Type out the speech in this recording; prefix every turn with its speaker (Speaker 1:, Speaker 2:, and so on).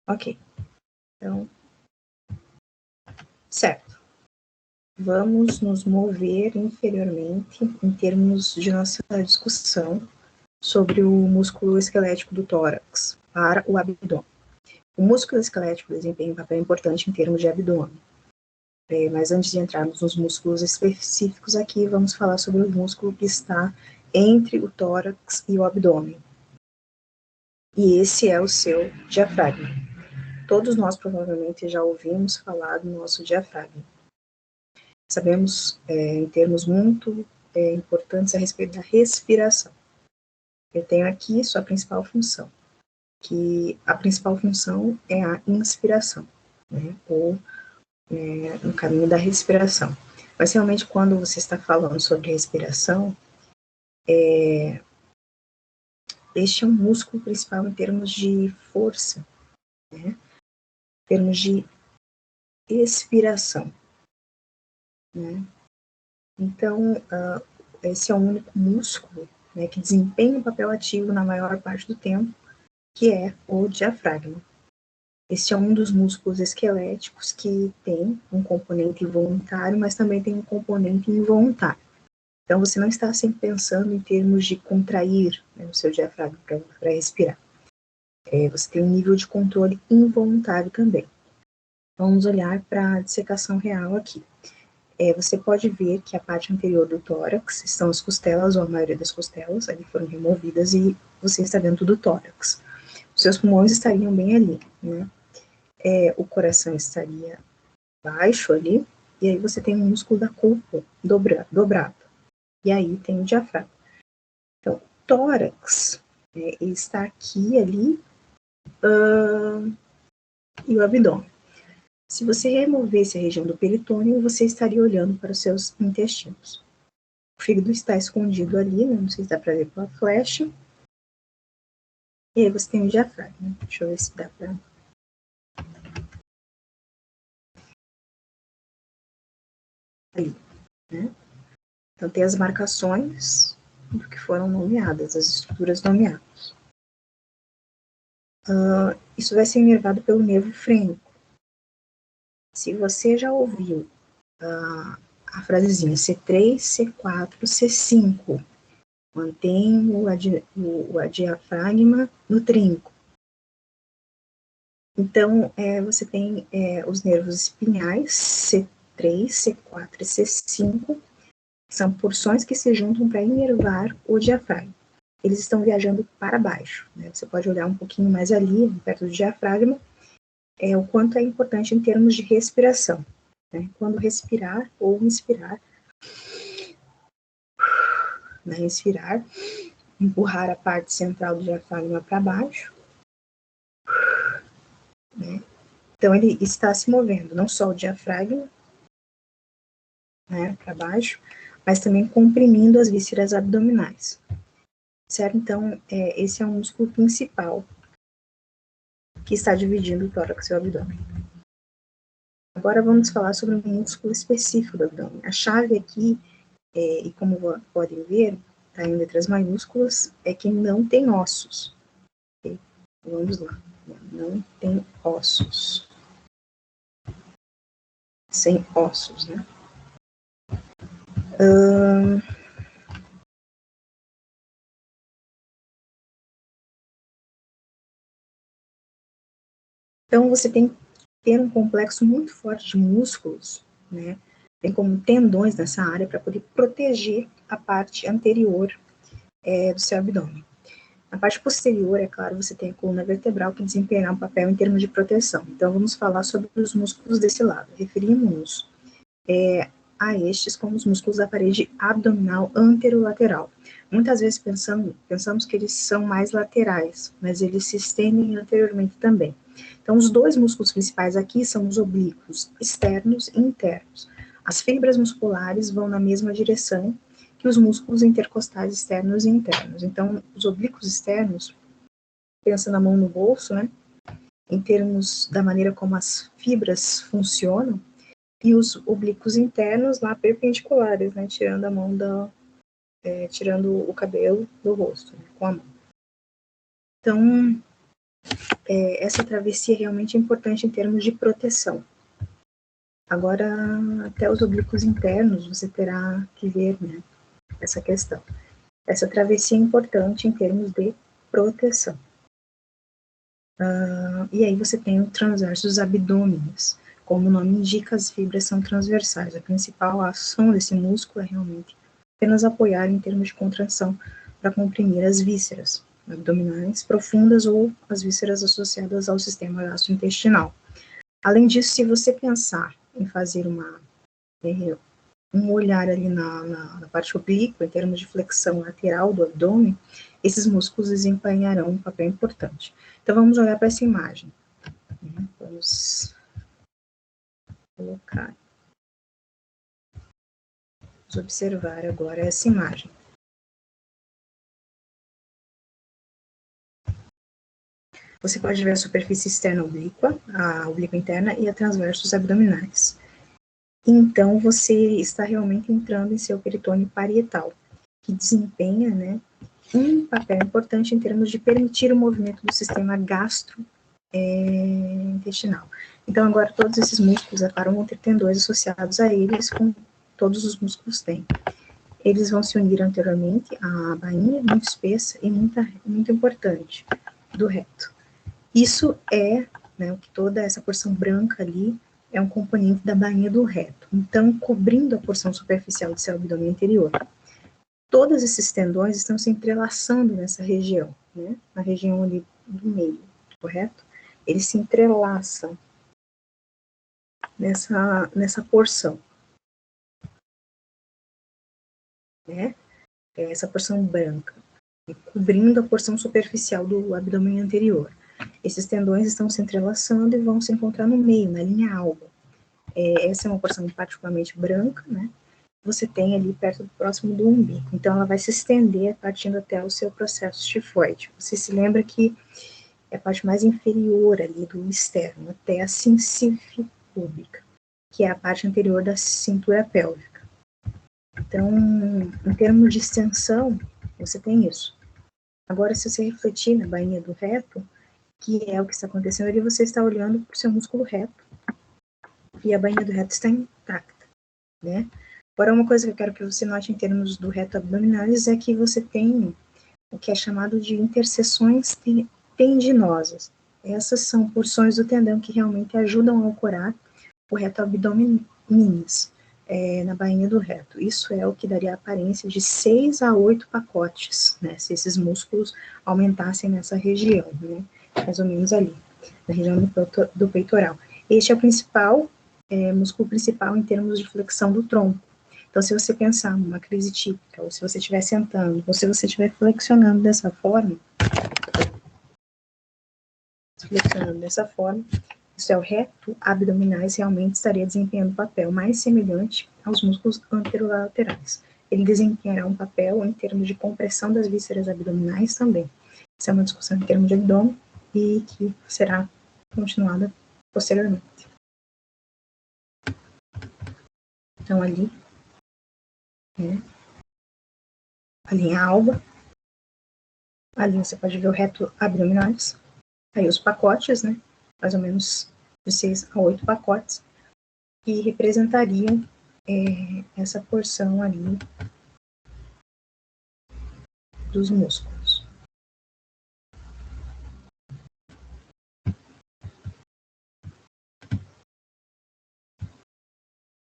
Speaker 1: Ok. Então, certo. Vamos nos mover inferiormente em termos de nossa discussão sobre o músculo esquelético do tórax para o abdômen. O músculo esquelético desempenha um papel importante em termos de abdômen. Mas antes de entrarmos nos músculos específicos aqui, vamos falar sobre o músculo que está entre o tórax e o abdômen. E esse é o seu diafragma. Todos nós provavelmente já ouvimos falar do nosso diafragma. Sabemos, em termos muito importantes, a respeito da respiração. Eu tenho aqui sua principal função, que a principal função é a inspiração, né, ou no caminho da respiração. Mas realmente quando você está falando sobre respiração, este é um músculo principal em termos de força, né, em termos de expiração, né. Então, esse é o único músculo, né, que desempenha um papel ativo na maior parte do tempo, que é o diafragma. Este é um dos músculos esqueléticos que tem um componente voluntário, mas também tem um componente involuntário. Então, você não está sempre pensando em termos de contrair, né, o seu diafragma para respirar. Você tem um nível de controle involuntário também. Vamos olhar para a dissecação real aqui. Você pode ver que a parte anterior do tórax estão as costelas, ou a maioria das costelas, ali foram removidas, e você está dentro do tórax. Os seus pulmões estariam bem ali, né? O coração estaria baixo ali, e aí você tem o músculo da cúpula dobrado. E aí tem o diafragma. Então, o tórax, ele está aqui, ali, e o abdômen. Se você removesse a região do peritônio, você estaria olhando para os seus intestinos. O fígado está escondido ali, né? Não sei se dá para ver pela flecha. E aí você tem o diafragma. Deixa eu ver se dá para... ali, né? Então tem as marcações do que foram nomeadas, as estruturas nomeadas. Isso vai ser inervado pelo nervo frênico. Se você já ouviu a frasezinha C3, C4, C5, mantém o diafragma no trinco. Então, você tem os nervos espinhais, C3, C4 e C5, são porções que se juntam para inervar o diafragma. Eles estão viajando para baixo, né? Você pode olhar um pouquinho mais ali, perto do diafragma, o quanto é importante em termos de respiração, né? Quando respirar ou inspirar, né? Inspirar, empurrar a parte central do diafragma para baixo, né? Então ele está se movendo, não só o diafragma, né, para baixo, mas também comprimindo as vísceras abdominais, certo? Então, esse é o músculo principal que está dividindo o tórax e o abdômen. Agora vamos falar sobre um músculo específico do abdômen. A chave aqui, e como podem ver, está em letras maiúsculas, é que não tem ossos. Okay? Vamos lá. Não tem ossos. Sem ossos, né? Então, você tem que ter um complexo muito forte de músculos, né? Tem como tendões nessa área para poder proteger a parte anterior do seu abdômen. Na parte posterior, é claro, você tem a coluna vertebral que desempenha um papel em termos de proteção. Então, vamos falar sobre os músculos desse lado. Referimos-nos a estes como os músculos da parede abdominal anterolateral. Muitas vezes pensamos que eles são mais laterais, mas eles se estendem anteriormente também. Então, os dois músculos principais aqui são os oblíquos externos e internos. As fibras musculares vão na mesma direção que os músculos intercostais externos e internos. Então, os oblíquos externos, pensa na mão no bolso, né? Em termos da maneira como as fibras funcionam, e os oblíquos internos lá perpendiculares, né? Tirando a mão tirando o cabelo do rosto, né, com a mão. Então, essa travessia realmente é importante em termos de proteção. Agora, até os oblíquos internos, você terá que ver, né, essa questão. Essa travessia é importante em termos de proteção. E aí você tem o transversos abdômenes. Como o nome indica, as fibras são transversais. A principal ação desse músculo é realmente apenas apoiar em termos de contração para comprimir as vísceras abdominais profundas ou as vísceras associadas ao sistema gastrointestinal. Além disso, se você pensar em fazer um olhar ali na parte oblíqua, em termos de flexão lateral do abdômen, esses músculos desempenharão um papel importante. Então, vamos olhar para essa imagem. Vamos colocar. Vamos observar agora essa imagem. Você pode ver a superfície externa oblíqua, a oblíqua interna e a transversos abdominais. Então, você está realmente entrando em seu peritônio parietal, que desempenha, né, um papel importante em termos de permitir o movimento do sistema gastrointestinal. Então, agora, todos esses músculos, é claro, vão ter tendões associados a eles, como todos os músculos têm. Eles vão se unir anteriormente à bainha, muito espessa e muito importante, do reto. Isso é, né, o que toda essa porção branca ali é um componente da bainha do reto. Então, cobrindo a porção superficial do seu abdômen anterior. Todos esses tendões estão se entrelaçando nessa região, né, na região ali do meio, correto? Eles se entrelaçam nessa porção, né? Essa porção branca, cobrindo a porção superficial do abdômen anterior. Esses tendões estão se entrelaçando e vão se encontrar no meio, na linha alba. Essa é uma porção particularmente branca, né? Você tem ali próximo do umbigo. Então, ela vai se estender partindo até o seu processo tifoide. Você se lembra que é a parte mais inferior ali do externo, até a sincífia pública, que é a parte anterior da cintura pélvica. Então, em termos de extensão, você tem isso. Agora, se você refletir na bainha do reto, que é o que está acontecendo ali, você está olhando para o seu músculo reto, e a bainha do reto está intacta, né? Agora, uma coisa que eu quero que você note em termos do reto abdominalis é que você tem o que é chamado de interseções tendinosas. Essas são porções do tendão que realmente ajudam a ancorar o reto abdominis na bainha do reto. Isso é o que daria a aparência de 6 a 8 pacotes, né, se esses músculos aumentassem nessa região, né, mais ou menos ali, na região do peitoral. Este é o principal, músculo principal em termos de flexão do tronco. Então, se você pensar numa crise típica, ou se você estiver sentando, ou se você estiver flexionando dessa forma, isso é o reto abdominais, realmente estaria desempenhando um papel mais semelhante aos músculos anterolaterais. Ele desempenhará um papel em termos de compressão das vísceras abdominais também. Isso é uma discussão em termos de abdômen e que será continuada posteriormente. Então, ali, a linha alba, ali você pode ver o reto abdominais, aí os pacotes, né, mais ou menos de 6 a 8 pacotes, que representariam essa porção ali dos músculos.